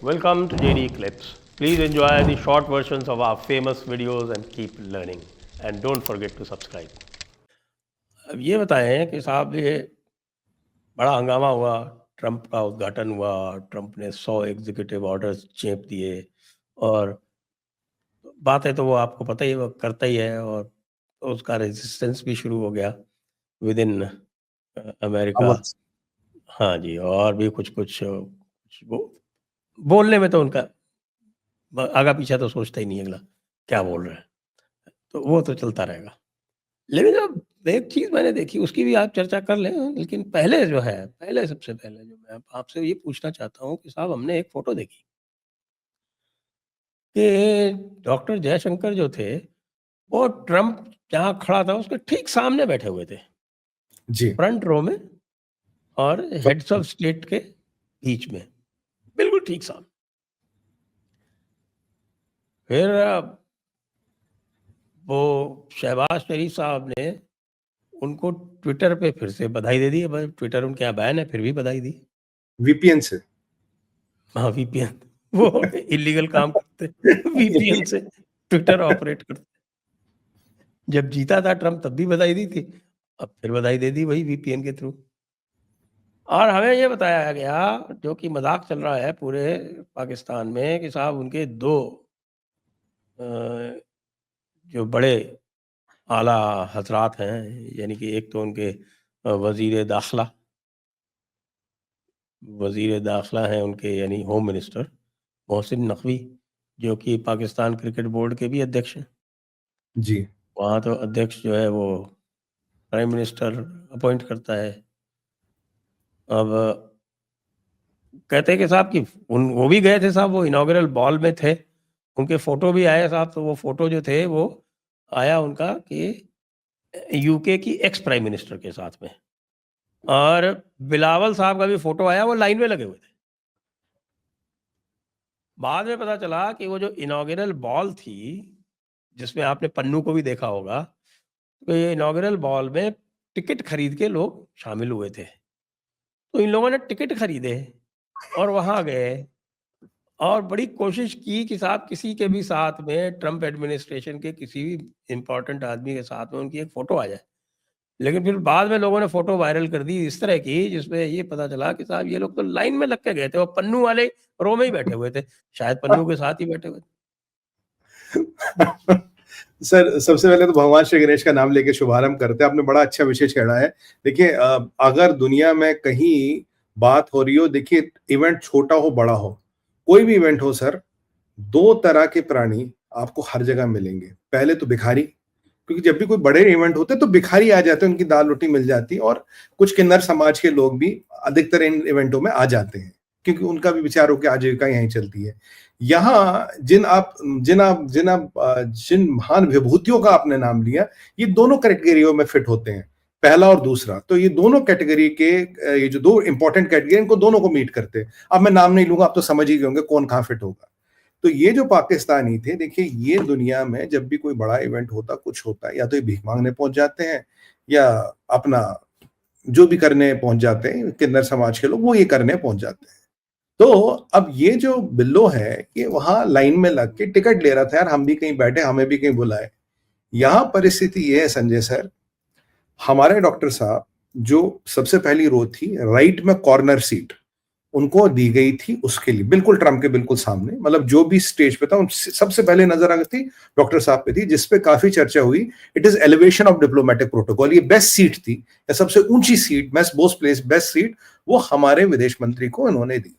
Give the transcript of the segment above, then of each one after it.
Welcome to JD Clips. Please enjoy the short versions of our famous videos and keep learning. And don't forget to subscribe. अब ये बताएं कि साहब ये बड़ा हंगामा हुआ, ट्रंप का उद्घाटन हुआ, ट्रंप ने 100 एग्जीक्यूटिव ऑर्डर्स चेप दिए और बात है तो वो आपको पता ही वो करता ही है और उसका रेजिस्टेंस भी शुरू हो गया विद इन अमेरिका। हाँ जी, और भी कुछ बोलने में तो उनका आगा पीछा तो सोचता ही नहीं अगला क्या बोल रहा है, तो वो तो चलता रहेगा। लेकिन जब एक चीज़ मैंने देखी उसकी भी आप चर्चा कर लें, लेकिन सबसे पहले जो मैं आपसे ये पूछना चाहता हूँ कि साहब हमने एक फ़ोटो देखी कि डॉक्टर जयशंकर जो थे, वो ट्रंप जहाँ खड़ा था उसके ठीक सामने बैठे हुए थे। जी। फ्रंट रो में और हेड्स ऑफ स्टेट के बीच में, बिल्कुल ठीक सामने। फिर वो शहबाज शरीफ साहब ने उनको ट्विटर पे फिर से बधाई दे दी। अब ट्विटर उनके यहाँ बैन है, फिर भी बधाई दी वीपीएन से। हाँ, वीपीएन वो इलीगल काम करते वीपीएन से ट्विटर ऑपरेट करते। जब जीता था ट्रंप तब भी बधाई दी थी, अब फिर बधाई दे दी वही वीपीएन के थ्रू। और हमें ये बताया गया, जो कि मजाक चल रहा है पूरे पाकिस्तान में, कि साहब उनके दो जो बड़े आला हजरात हैं, यानी कि एक तो उनके वजीर दाखिला हैं उनके, यानी होम मिनिस्टर मोहसिन नकवी, जो कि पाकिस्तान क्रिकेट बोर्ड के भी अध्यक्ष हैं। जी। वहाँ तो अध्यक्ष जो है वो प्राइम मिनिस्टर अपॉइंट करता है। अब कहते हैं कि साहब कि वो भी गए थे साहब, वो इनॉग्रल बॉल में थे, उनके फोटो भी आए साहब। तो वो फोटो जो थे वो आया उनका कि यूके की एक्स प्राइम मिनिस्टर के साथ में, और बिलावल साहब का भी फोटो आया, वो लाइन में लगे हुए थे। बाद में पता चला कि वो जो इनॉग्रल बॉल थी, जिसमें आपने पन्नू को भी देखा होगा, तो ये इनॉग्रल बॉल में टिकट खरीद के लोग शामिल हुए थे। तो इन लोगों ने टिकट खरीदे और वहाँ गए और बड़ी कोशिश की कि साहब किसी के भी साथ में, ट्रंप एडमिनिस्ट्रेशन के किसी भी इम्पोर्टेंट आदमी के साथ में उनकी एक फ़ोटो आ जाए। लेकिन फिर बाद में लोगों ने फ़ोटो वायरल कर दी इस तरह की, जिसमें ये पता चला कि साहब ये लोग तो लाइन में लग के गए थे, वो पन्नू वाले रो में ही बैठे हुए थे, शायद पन्नू के साथ ही बैठे हुए थे। सर, सबसे पहले तो भगवान श्री गणेश का नाम लेके शुभारंभ करते हैं। आपने बड़ा अच्छा विषय छेड़ा है। देखिए, अगर दुनिया में कहीं बात हो रही हो, देखिए इवेंट छोटा हो बड़ा हो, कोई भी इवेंट हो सर, दो तरह के प्राणी आपको हर जगह मिलेंगे। पहले तो भिखारी, क्योंकि जब भी कोई बड़े इवेंट होते तो भिखारी आ जाते हैं, उनकी दाल रोटी मिल जाती, और कुछ किन्नर समाज के लोग भी अधिकतर इन इवेंटों में आ जाते हैं, क्योंकि उनका भी विचारों की आजीविका यहीं चलती है। यहाँ जिन महान विभूतियों का आपने नाम लिया, ये दोनों कैटेगरियों में फिट होते हैं, पहला और दूसरा। तो ये दोनों कैटेगरी के, ये जो दो इंपॉर्टेंट कैटेगरी, इनको दोनों को मीट करते हैं। अब मैं नाम नहीं लूंगा, आप तो समझ ही गए होंगे कौन कहाँ फिट होगा। तो ये जो पाकिस्तानी थे, देखिए ये दुनिया में जब भी कोई बड़ा इवेंट होता, कुछ होता है, या तो ये भीख मांगने पहुंच जाते हैं, या अपना जो भी करने पहुंच जाते हैं, किन्नर समाज के लोग वो ये करने पहुंच जाते हैं। तो अब ये जो बिल्लो है, ये वहां लाइन में लग के टिकट ले रहा था, यार हम भी कहीं बैठे, हमें भी कहीं बुलाए। यहां परिस्थिति ये है संजय सर, हमारे डॉक्टर साहब जो सबसे पहली रो थी राइट में, कॉर्नर सीट उनको दी गई थी, उसके लिए बिल्कुल ट्रंप के बिल्कुल सामने, मतलब जो भी स्टेज पे था सबसे पहले नजर आ थी डॉक्टर साहब पे थी, जिसपे काफी चर्चा हुई। It is elevation of diplomatic protocol. ये बेस्ट सीट थी, या सबसे ऊंची seat, most place best seat, वो हमारे विदेश मंत्री को इन्होंने दी।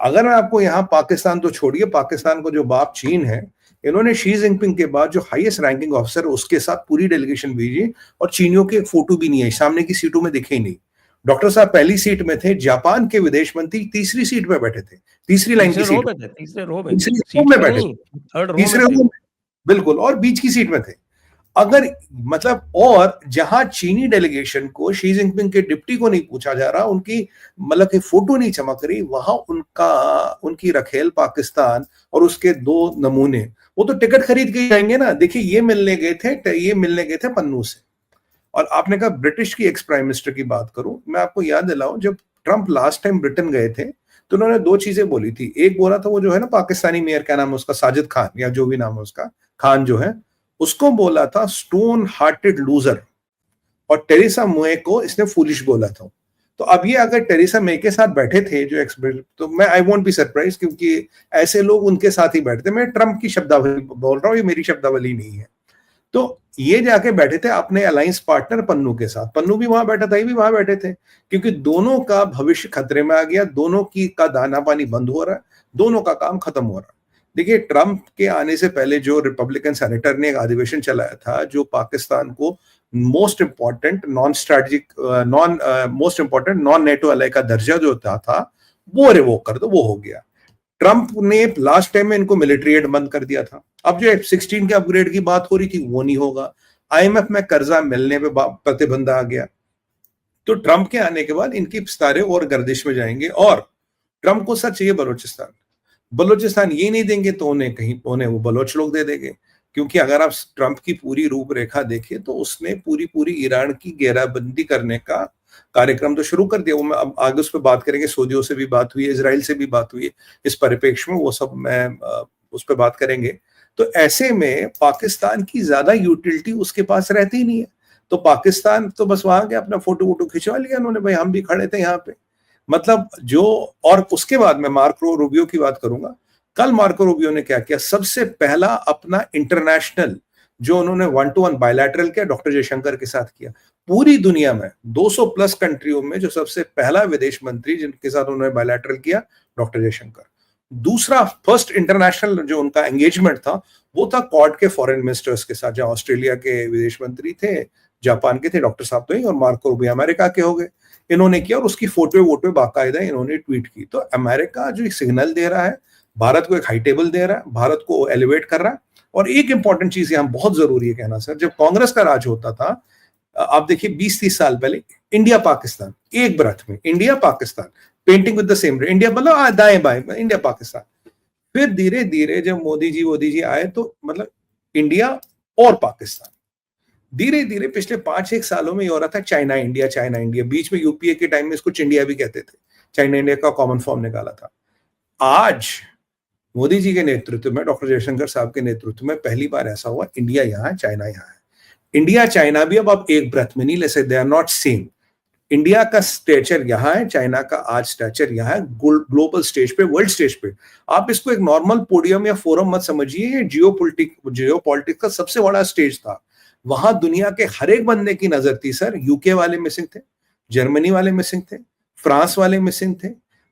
अगर मैं आपको यहाँ पाकिस्तान तो छोड़िए, पाकिस्तान को जो बाप चीन है, इन्होंने शी जिनपिंग के बाद जो हाईएस्ट रैंकिंग ऑफिसर, उसके साथ पूरी डेलीगेशन भेजी, और चीनियों के फोटो भी नहीं है, सामने की सीटों में दिखे ही नहीं। डॉक्टर साहब पहली सीट में थे, जापान के विदेश मंत्री तीसरी सीट में बैठे थे, तीसरी लाइन की सीट, तीसरे रो में बैठे थे, तीसरे रो में, बिल्कुल, और बीच की सीट में थे। अगर मतलब, और जहां चीनी डेलीगेशन को, शी जिनपिंग के डिप्टी को नहीं पूछा जा रहा, उनकी मतलब की फोटो नहीं चमक रही, वहां उनकी रखेल पाकिस्तान और उसके दो नमूने, वो तो टिकट खरीद के जाएंगे ना। देखिए ये मिलने गए थे पन्नू से। और आपने कहा ब्रिटिश की एक्स प्राइम मिनिस्टर की बात करूं, मैं आपको याद दिलाऊं, जब ट्रंप लास्ट टाइम ब्रिटेन गए थे, तो उन्होंने दो चीजें बोली थी। एक बोला था वो जो है ना पाकिस्तानी मेयर, क्या नाम है उसका, साजिद खान या जो भी नाम है उसका, खान जो है, उसको बोला था स्टोन हार्टेड लूजर, और टेरेसा मे को इसने फूलिश बोला था। तो अब ये अगर टेरेसा मे के साथ बैठे थे जो एक्सपर्ट, तो मैं आई वोंट बी सरप्राइज, क्योंकि ऐसे लोग उनके साथ ही बैठते। मैं ट्रंप की शब्दावली बोल रहा हूँ, ये मेरी शब्दावली नहीं है। तो ये जाके बैठे थे अपने अलायंस पार्टनर पन्नू के साथ, पन्नू भी वहां बैठा था, ये भी वहां बैठे थे, क्योंकि दोनों का भविष्य खतरे में आ गया, दोनों की का दाना पानी बंद हो रहा है, दोनों का काम खत्म हो रहा है। देखिए, ट्रंप के आने से पहले जो रिपब्लिकन सेनेटर ने एक अधिवेशन चलाया था, जो पाकिस्तान को most important non strategic most important non NATO ally का दर्जा जो था वो रिवोक कर दो, वो हो गया। ट्रंप ने लास्ट टाइम में इनको मिलिट्री एड बंद कर दिया था। अब जो F-16 के अपग्रेड की बात हो रही थी वो नहीं होगा। IMF में कर्जा मिलने पे प्रतिबंध आ गया। तो ट्रंप के आने के बाद इनकी सितारे और गर्दिश में जाएंगे। और ट्रंप को सच चाहिए बलोचिस्तान ये नहीं देंगे तो उन्हें वो बलोच लोग दे देंगे। क्योंकि अगर आप ट्रंप की पूरी रूपरेखा देखें तो उसने पूरी ईरान की घेराबंदी करने का कार्यक्रम तो शुरू कर दिया। वो मैं अब आगे उस पर बात करेंगे, सऊदियों से भी बात हुई है, इजराइल से भी बात हुई है, इस परिप्रेक्ष्य में वो सब मैं उस पर बात करेंगे। तो ऐसे में पाकिस्तान की ज्यादा यूटिलिटी उसके पास रहती ही नहीं है। तो पाकिस्तान तो बस वहां गया, अपना फोटो वोटो खिंचवा लिया उन्होंने, भाई हम भी खड़े थे यहाँ पे। मतलब जो, और उसके बाद मैं मार्को रूबियो की बात करूंगा। कल मार्को रूबियो ने क्या किया, सबसे पहला अपना इंटरनेशनल जो उन्होंने 1-to-1 बायलैटरल किया डॉक्टर जयशंकर के साथ किया। पूरी दुनिया में 200 प्लस कंट्रियों में जो सबसे पहला विदेश मंत्री जिनके साथ उन्होंने बायलैटरल किया, डॉक्टर जयशंकर। दूसरा फर्स्ट इंटरनेशनल जो उनका एंगेजमेंट था वो था क्वाड के फॉरेन मिनिस्टर्स के साथ, जहां ऑस्ट्रेलिया के विदेश मंत्री थे, जापान के थे डॉक्टर साहब तो ही, और मार्को रूबियो अमेरिका के हो गए। इन्होंने किया और उसकी फोटो बाकायदा इन्होंने ट्वीट की। तो अमेरिका जो एक सिग्नल दे रहा है, भारत को एक हाई टेबल दे रहा है, भारत को एलिवेट कर रहा है। और एक इंपॉर्टेंट चीज यहां बहुत जरूरी है कहना सर, जब कांग्रेस का राज होता था, आप देखिए 20-30 साल पहले, इंडिया पाकिस्तान एक ब्रथ में, India Pakistan painting with the same, India मतलब दाएं बाएं, इंडिया पाकिस्तान। फिर धीरे धीरे जब मोदी जी आए तो मतलब इंडिया और पाकिस्तान, धीरे धीरे पिछले 5-6 सालों में ये हो रहा था चाइना इंडिया। बीच में यूपीए के टाइम में इसको चिंडिया भी कहते थे, चाइना इंडिया का कॉमन फॉर्म निकाला था। आज मोदी जी के नेतृत्व में, डॉक्टर जयशंकर साहब के नेतृत्व में पहली बार ऐसा हुआ, इंडिया यहाँ है, चाइना यहाँ है। इंडिया चाइना भी अब आप एक ब्रेथ में नहीं ले सकते, they are not same. India का स्टेचर यहाँ है, चाइना का आज स्टेचर यहाँ है, ग्लोबल स्टेज पे, वर्ल्ड स्टेज पे। आप इसको एक नॉर्मल पोडियम या फोरम मत समझिए, ये जियोपॉलिटिक्स का सबसे बड़ा स्टेज था। वहां दुनिया के हर एक बंदे की नजर थी सर। यूके वाले मिसिंग थे, जर्मनी वाले मिसिंग थे, फ्रांस वाले मिसिंग थे,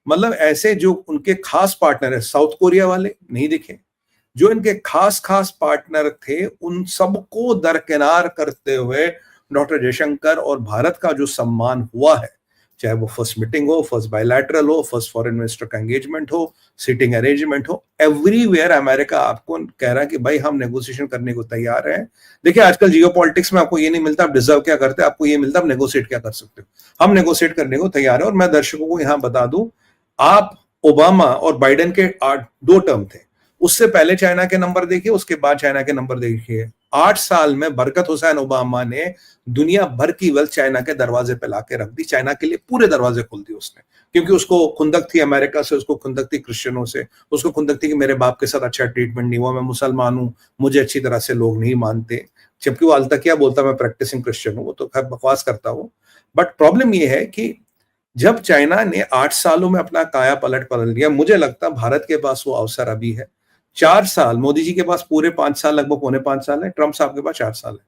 मतलब ऐसे जो उनके खास पार्टनर है, साउथ कोरिया वाले नहीं दिखे। जो इनके खास पार्टनर थे उन सबको दरकिनार करते हुए डॉक्टर जयशंकर और भारत का जो सम्मान हुआ है, चाहे वो फर्स्ट मीटिंग हो, फर्स्ट बायलैटरल हो, फर्स्ट फॉरेन मिनिस्टर का एंगेजमेंट हो, सिटिंग अरेंजमेंट हो, एवरीवेयर अमेरिका आपको कह रहा है कि भाई हम नेगोशिएशन करने को तैयार हैं। देखिए आजकल जियोपॉलिटिक्स में आपको ये नहीं मिलता आप डिजर्व क्या करते हैं, आपको ये मिलता आप नेगोशिएट क्या कर सकते हो। हम नेगोशिएट करने को तैयार है। और मैं दर्शकों को यहां बता दूं, आप ओबामा और बाइडेन के 2 टर्म थे, उससे पहले चाइना के नंबर देखिए, उसके बाद चाइना के नंबर देखिए। 8 साल में बरकत हुसैन ओबामा ने दुनिया भर की वेल्थ चाइना के दरवाजे पे लाके रख दी। चाइना के लिए पूरे दरवाजे खोल दिए उसने, क्योंकि उसको खुंदक थी अमेरिका से, उसको खुंदक थी क्रिश्चियनों से, उसको खुंदक थी कि मेरे बाप के साथ अच्छा ट्रीटमेंट नहीं हुआ, मैं मुसलमान हूं, मुझे अच्छी तरह से लोग नहीं मानते। जबकि वो अलतकिया बोलता मैं प्रैक्टिसिंग क्रिश्चियन हूं, वो तो खैर बकवास करता हूं। बट प्रॉब्लम ये है कि जब चाइना ने 8 सालों में अपना काया पलट लिया, मुझे लगता भारत के पास वो अवसर अभी है। 4 साल, मोदी जी के पास पूरे 5 साल, लगभग पौने 5 साल है, ट्रंप साहब के पास 4 साल है।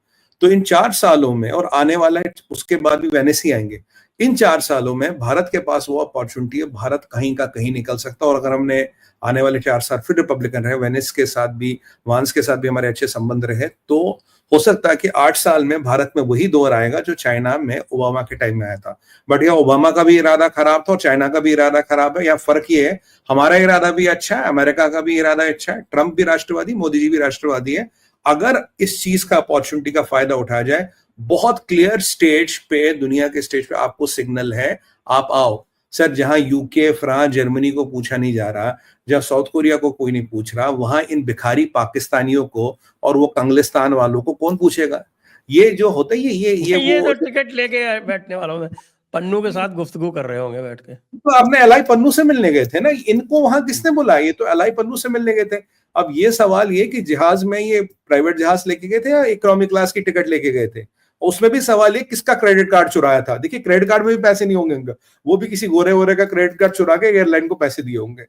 तो इन 4 सालों में, और आने वाला है उसके बाद भी वेनेसी आएंगे, इन 4 सालों में भारत के पास वो अपॉर्चुनिटी है, भारत कहीं का कहीं निकल सकता है। और अगर हमने आने वाले 4 साल फिर रिपब्लिकन रहे, वेनिस के साथ भी, वांस के साथ भी हमारे अच्छे संबंध रहे, तो हो सकता है कि 8 साल में भारत में वही दौर आएगा जो चाइना में ओबामा के टाइम में आया था। बट यह ओबामा का भी इरादा खराब था और चाइना का भी इरादा खराब है। यहाँ फर्क ये है, हमारा इरादा भी अच्छा है, अमेरिका का भी इरादा अच्छा है, ट्रंप भी राष्ट्रवादी, मोदी जी भी राष्ट्रवादी है। अगर इस चीज का अपॉर्चुनिटी का फायदा उठाया जाए, बहुत क्लियर स्टेज पे, दुनिया के स्टेज पे आपको सिग्नल है, आप आओ सर। जहां यूके, फ्रांस, जर्मनी को पूछा नहीं जा रहा, जहां साउथ कोरिया को कोई नहीं पूछ रहा, वहां इन भिखारी पाकिस्तानियों को और वो कंगलिस्तान वालों को कौन पूछेगा? ये जो होता है, ये तो टिकट लेके बैठने वालों में पन्नू के साथ गुफ्तगू कर रहे होंगे बैठ के। तो आपने एलआई पन्नू से मिलने गए थे ना, इनको वहां किसने बुलाया? ये तो एलआई पन्नू से मिलने गए थे। अब ये सवाल ये कि जहाज में ये प्राइवेट जहाज लेके गए थे या इकोनॉमिक क्लास की टिकट लेके गए थे? उसमें भी सवाल ये किसका क्रेडिट कार्ड चुराया था। देखिए क्रेडिट कार्ड में भी पैसे नहीं होंगे उनका, वो भी किसी गोरे वोरे का क्रेडिट कार्ड चुरा के एयरलाइन को पैसे दिए होंगे।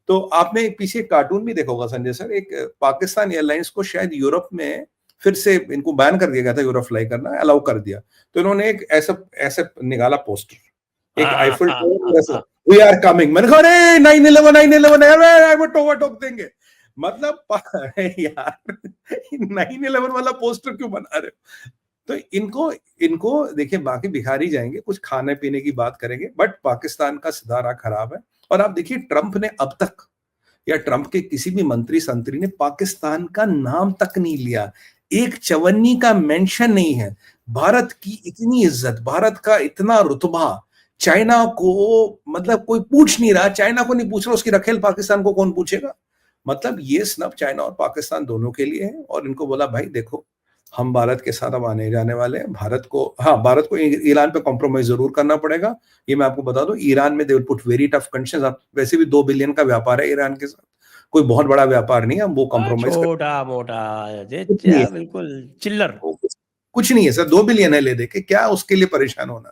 तो आपने एक पीछे कार्टून भी देखा होगा संजय सर, एक पाकिस्तान एयरलाइंस को शायद यूरोप में फिर से इनको बैन कर दिया गया था यूरोप फ्लाई करना, अलाउ कर दिया। तो इन्होंने एक ऐसा ऐसे निकाला पोस्टर, एक Eiffel Tower, we are coming. मैंने कहा अरे 9/11 9/11 वो टोवा टोक देंगे। मतलब यार 9/11 वाला पोस्टर क्यों बना रहे हो? तो इनको इनको देखिए, बाकी भिखारी जाएंगे, कुछ खाने पीने की बात करेंगे, बट पाकिस्तान का सितारा खराब है। और आप देखिए ट्रंप ने अब तक, या ट्रंप के किसी भी मंत्री संतरी ने पाकिस्तान का नाम तक नहीं लिया, एक चवन्नी का मेंशन नहीं है। भारत की इतनी इज्जत, भारत का इतना रुतबा, चाइना को मतलब कोई पूछ नहीं रहा, चाइना को नहीं पूछ रहा, उसकी रखेल पाकिस्तान को कौन पूछेगा? मतलब ये स्नब चाइना और पाकिस्तान दोनों के लिए है। और इनको बोला भाई देखो, हम भारत के साथ अब आने जाने वाले हैं, भारत को ईरान पे कॉम्प्रोमाइज जरूर करना पड़ेगा। ये मैं आपको बता दूं, ईरान में they will put very tough conditions. आप वैसे भी 2 बिलियन का व्यापार है ईरान के साथ, कोई बहुत बड़ा व्यापार नहीं है, हम वो कॉम्प्रोमाइज छोटा मोटा बिल्कुल चिल्लर, कुछ नहीं है सर। 2 बिलियन है ले दे के, क्या उसके लिए परेशान होना?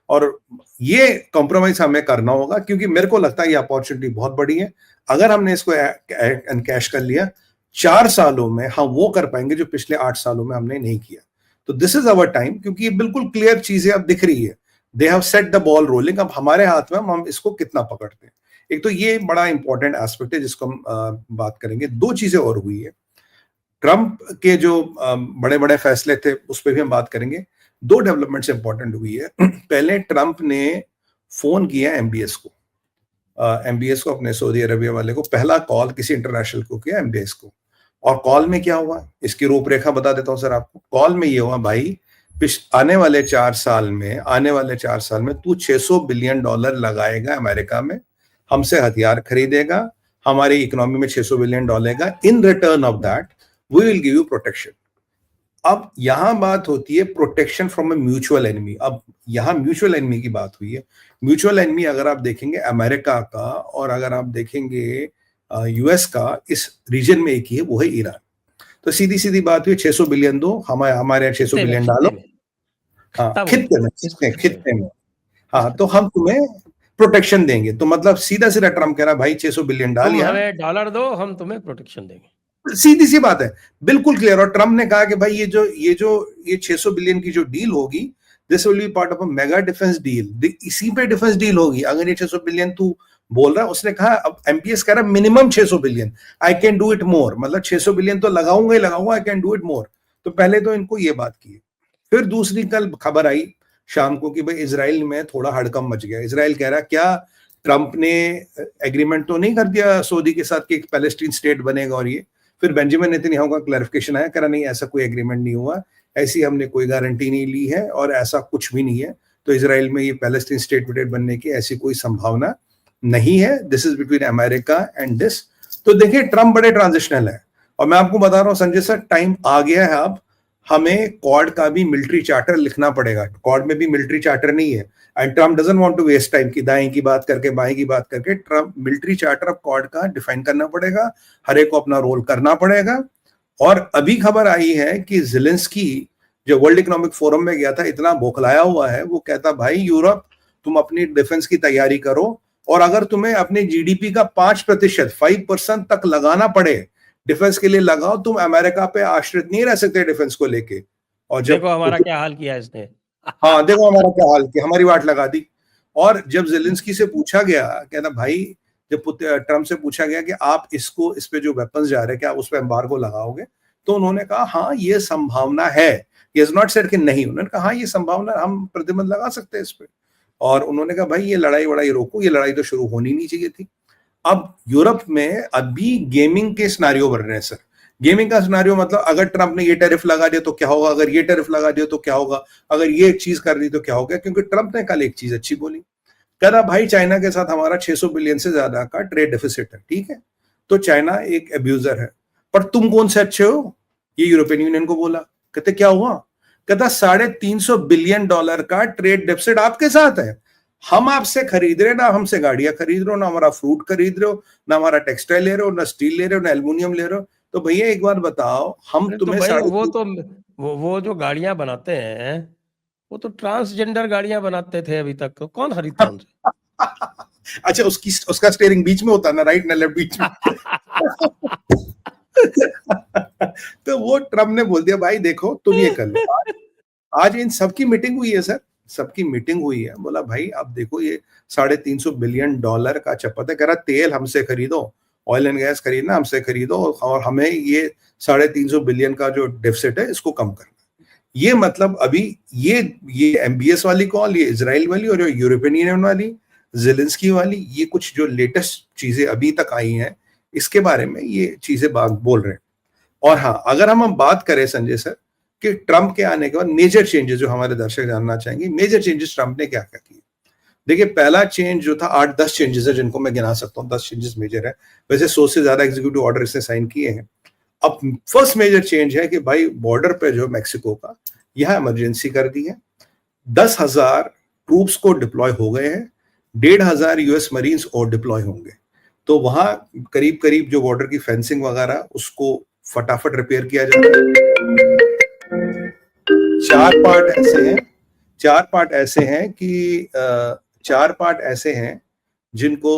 और ये कॉम्प्रोमाइज हमें करना होगा, क्योंकि मेरे को लगता है ये अपॉर्चुनिटी बहुत बड़ी है। अगर हमने इसको एनकैश कर लिया 4 सालों में, हम वो कर पाएंगे जो पिछले 8 सालों में हमने नहीं किया। तो दिस इज अवर टाइम, क्योंकि ये बिल्कुल क्लियर चीजें अब दिख रही है। They have set the ball rolling. अब हमारे हाथ में, हम इसको कितना पकड़ते हैं। एक तो ये बड़ा इंपॉर्टेंट एस्पेक्ट है जिसको हम बात करेंगे। 2 चीजें और हुई है ट्रंप के जो बड़े बड़े फैसले थे, उस पर भी हम बात करेंगे। 2 डेवलपमेंट्स इंपॉर्टेंट हुई है। पहले ट्रंप ने फोन किया एमबीएस को, अपने सऊदी अरबिया वाले को, पहला कॉल किसी इंटरनेशनल को किया एमबीएस को। और कॉल में क्या हुआ, इसकी रूपरेखा बता देता हूं सर आपको। कॉल में ये हुआ, भाई आने वाले 4 साल में तू $600 बिलियन लगाएगा अमेरिका में, हमसे हथियार खरीदेगा, हमारी इकोनॉमी में $600 बिलियन डालेगा। In return of that we will give you protection. अब यहां बात होती है protection from a mutual enemy. अब यहां म्यूचुअल एनिमी की बात हुई है। म्यूचुअल एनिमी अगर आप देखेंगे अमेरिका का, और अगर आप देखेंगे यूएस का, इस रीजन में एक ही है, वो है ईरान। तो सीधी सीधी बात हुई, 600 बिलियन दो, हमारे यहाँ 600 बिलियन डालो। हाँ, खित्ते में हाँ, तो हम तुम्हें प्रोटेक्शन देंगे। तो मतलब सीधा सीधा ट्रम्प कह रहा भाई 600 बिलियन डाल, हमें डॉलर दो, हम तुम्हें प्रोटेक्शन देंगे। सीधी सी बात है, बिल्कुल क्लियर। और ट्रम्प ने कहा कि भाई ये 600 बिलियन की जो डील होगी, this will be part of a mega defence deal. इसी पे डिफेंस डील होगी अगर ये 600 बिलियन तू बोल रहा है। उसने कहा, अब एमपीएस कह रहा है minimum 600 billion, I can do it more. मतलब 600 बिलियन तो लगाऊंगा ही लगाऊंगा, I can do it more. तो पहले तो इनको ये बात की। फिर दूसरी कल खबर आई शाम को कि भाई इजराइल में थोड़ा हड़कंप मच गया। इजराइल कह रहा, क्या ट्रंप ने एग्रीमेंट तो नहीं कर दिया सऊदी के साथ कि एक पैलेस्टीन स्टेट बनेगा? और ये फिर बेंजामिन नेतन्याहू का क्लैरिफिकेशन आया, कह रहा नहीं, ऐसा कोई एग्रीमेंट नहीं हुआ, ऐसी हमने कोई गारंटी नहीं ली है और ऐसा कुछ भी नहीं है। तो इजराइल में ये पैलेस्टीन स्टेट बनने की ऐसी कोई संभावना नहीं है। This is between America and this. तो देखिए ट्रंप बड़े ट्रांजिशनल है। और मैं आपको बता रहा हूँ संजय सर, टाइम आ गया है अब हमें क्वाड का भी मिलिट्री चार्टर लिखना पड़ेगा। क्वाड में भी मिलिट्री चार्टर नहीं है, and Trump doesn't want to waste time की दाएं की बात करके बाएं की बात करके। Trump military charter of Quad का डिफाइन करना पड़ेगा, हर एक को अपना रोल करना पड़ेगा। और अभी खबर आई है कि ज़ेलेंस्की जो वर्ल्ड इकोनॉमिक फोरम में गया था, इतना बौखलाया हुआ है, वो कहता भाई यूरोप तुम अपनी डिफेंस की तैयारी करो, और अगर तुम्हें अपने जीडीपी का 5% 5% तक लगाना पड़े डिफेंस के लिए लगाओ, तुम अमेरिका पे आश्रित नहीं रह सकते डिफेंस को लेके। और जब देखो हमारा क्या हाल किया इसने। हाँ, देखो हमारा क्या हाल किया, हमारी वाट लगा दी। और जब ज़ेलेंस्की से पूछा गया, कहता भाई, जब ट्रम्प से पूछा गया कि आप इस पे जो वेपन्स जा रहे हैं क्या उस पे एम्बार्गो लगाओगे, तो उन्होंने कहा हाँ ये संभावना है। ही हैज नॉट सेड कि नहीं, उन्होंने कहा हाँ ये संभावना, हम प्रतिबंध लगा सकते हैं इस पे। और उन्होंने कहा भाई ये लड़ाई वड़ाई रोको, ये लड़ाई तो शुरू होनी नहीं चाहिए थी। अब यूरोप में अभी गेमिंग के सिनेरियो बन रहे हैं सर। गेमिंग का सिनेरियो मतलब अगर ट्रंप ने ये टैरिफ लगा दिया तो क्या होगा, अगर ये टैरिफ लगा दिया तो क्या होगा, अगर ये एक चीज कर दी तो क्या होगा। क्योंकि ट्रंप ने कल एक चीज अच्छी बोली, कह रहा भाई चाइना के साथ हमारा 600 बिलियन से ज्यादा का ट्रेड डेफिसिट है, ठीक है, तो चाइना एक एब्यूजर है, पर तुम कौन से अच्छे हो, ये यूरोपियन यूनियन को बोला। कहते क्या हुआ, कहता $350 बिलियन का ट्रेड डेफिसिट आपके साथ है। हम आपसे खरीद रहे, ना हमसे गाड़ियां खरीद रहे हो, ना हमारा फ्रूट खरीद रहे हो, ना हमारा टेक्सटाइल ले रहे हो, ना स्टील ले रहे हो, ना एल्युमिनियम ले रहे हो। तो भैया एक बार बताओ, हम अरे तो तुम्हें भाई साढ़े वो तो वो जो गाड़ियां बनाते हैं वो तो ट्रांसजेंडर गाड़ियां बनाते थे अभी तक, तो कौन खरीदता उनसे? अच्छा, उसका स्टीयरिंग बीच में होता है ना, राइट ना लेफ्ट बीच में। तो वो ट्रम्प ने बोल दिया भाई देखो तुम ये कर लो। आज इन सबकी मीटिंग हुई है सर, सबकी मीटिंग हुई है। बोला भाई अब देखो ये $350 बिलियन का चपत है। कह रहा तेल हमसे खरीदो, ऑयल एंड गैस खरीदना हमसे खरीदो, और हमें ये $350 बिलियन का जो डेफिसिट है इसको कम करना। ये मतलब अभी ये एमबीएस वाली कॉल, ये इजराइल वाली और यूरोपियन यूनियन वाली, जेलेंस्की वाली, ये कुछ जो लेटेस्ट चीजें अभी तक आई हैं इसके बारे में ये चीजें बोल रहे हैं। और हाँ, अगर हम बात करें संजय सर कि ट्रंप के आने के बाद मेजर चेंजेस, जो हमारे दर्शक जानना चाहेंगे, मेजर चेंजेस ट्रंप ने क्या क्या किए। देखिए पहला चेंज जो था, 8-10 चेंजेस है जिनको मैं गिना सकता हूँ, 10 चेंजेस मेजर है। वैसे 100 से ज्यादा एग्जीक्यूटिव ऑर्डर इसने साइन किए हैं। अब फर्स्ट मेजर चेंज है कि भाई बॉर्डर पे जो मैक्सिको का, यह इमरजेंसी कर दी है। 10,000 ट्रूप्स को डिप्लॉय हो गए हैं, 1,500 यूएस मरीन्स और डिप्लॉय होंगे। तो वहां करीब करीब जो बॉर्डर की फेंसिंग वगैरह उसको फटाफट रिपेयर किया जाएगा। चार पार्ट ऐसे हैं जिनको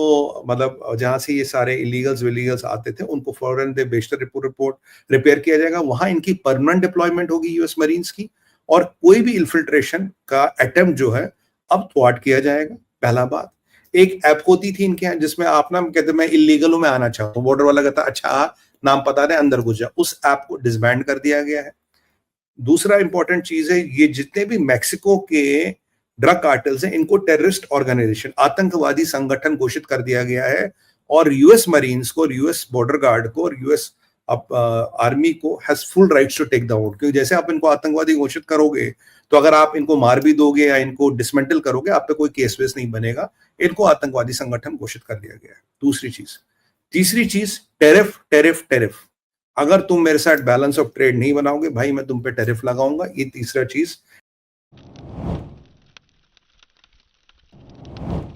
मतलब जहां से ये सारे इलीगल्स आते थे उनको फौरन दे बेशतर रिपोर्ट रिपेयर किया जाएगा। वहां इनकी परमानेंट डिप्लॉयमेंट होगी यूएस मरीन्स की, और कोई भी इन्फिल्ट्रेशन का अटेम्प्ट जो है अब थ्वाट किया जाएगा। पहला बात, एक ऐप होती थी इनके यहाँ जिसमें आप ना कहते मैं इलीगलों में आना चाहता हूँ, बॉर्डर वाला कहता अच्छा नाम पता नहीं अंदर घुस जा, उस ऐप को डिसबैंड कर दिया गया है। दूसरा इंपॉर्टेंट चीज है, ये जितने भी मैक्सिको के ड्रग कार्टेल्स हैं इनको टेररिस्ट ऑर्गेनाइजेशन, आतंकवादी संगठन घोषित कर दिया गया है। और यूएस मरीन्स को और यूएस बॉर्डर गार्ड को और यूएस आर्मी को has full rights to take down, क्योंकि जैसे आप इनको आतंकवादी घोषित करोगे तो अगर आप इनको मार भी दोगे या इनको डिसमेंटल करोगे, आप पे कोई केस वेस नहीं बनेगा। इनको आतंकवादी संगठन घोषित कर दिया गया है। दूसरी चीज, तीसरी चीज, टेरिफ टेरिफ टेरिफ। अगर तुम मेरे साथ बैलेंस ऑफ ट्रेड नहीं बनाओगे भाई मैं तुम पे टेरिफ लगाऊंगा। ये तीसरा चीज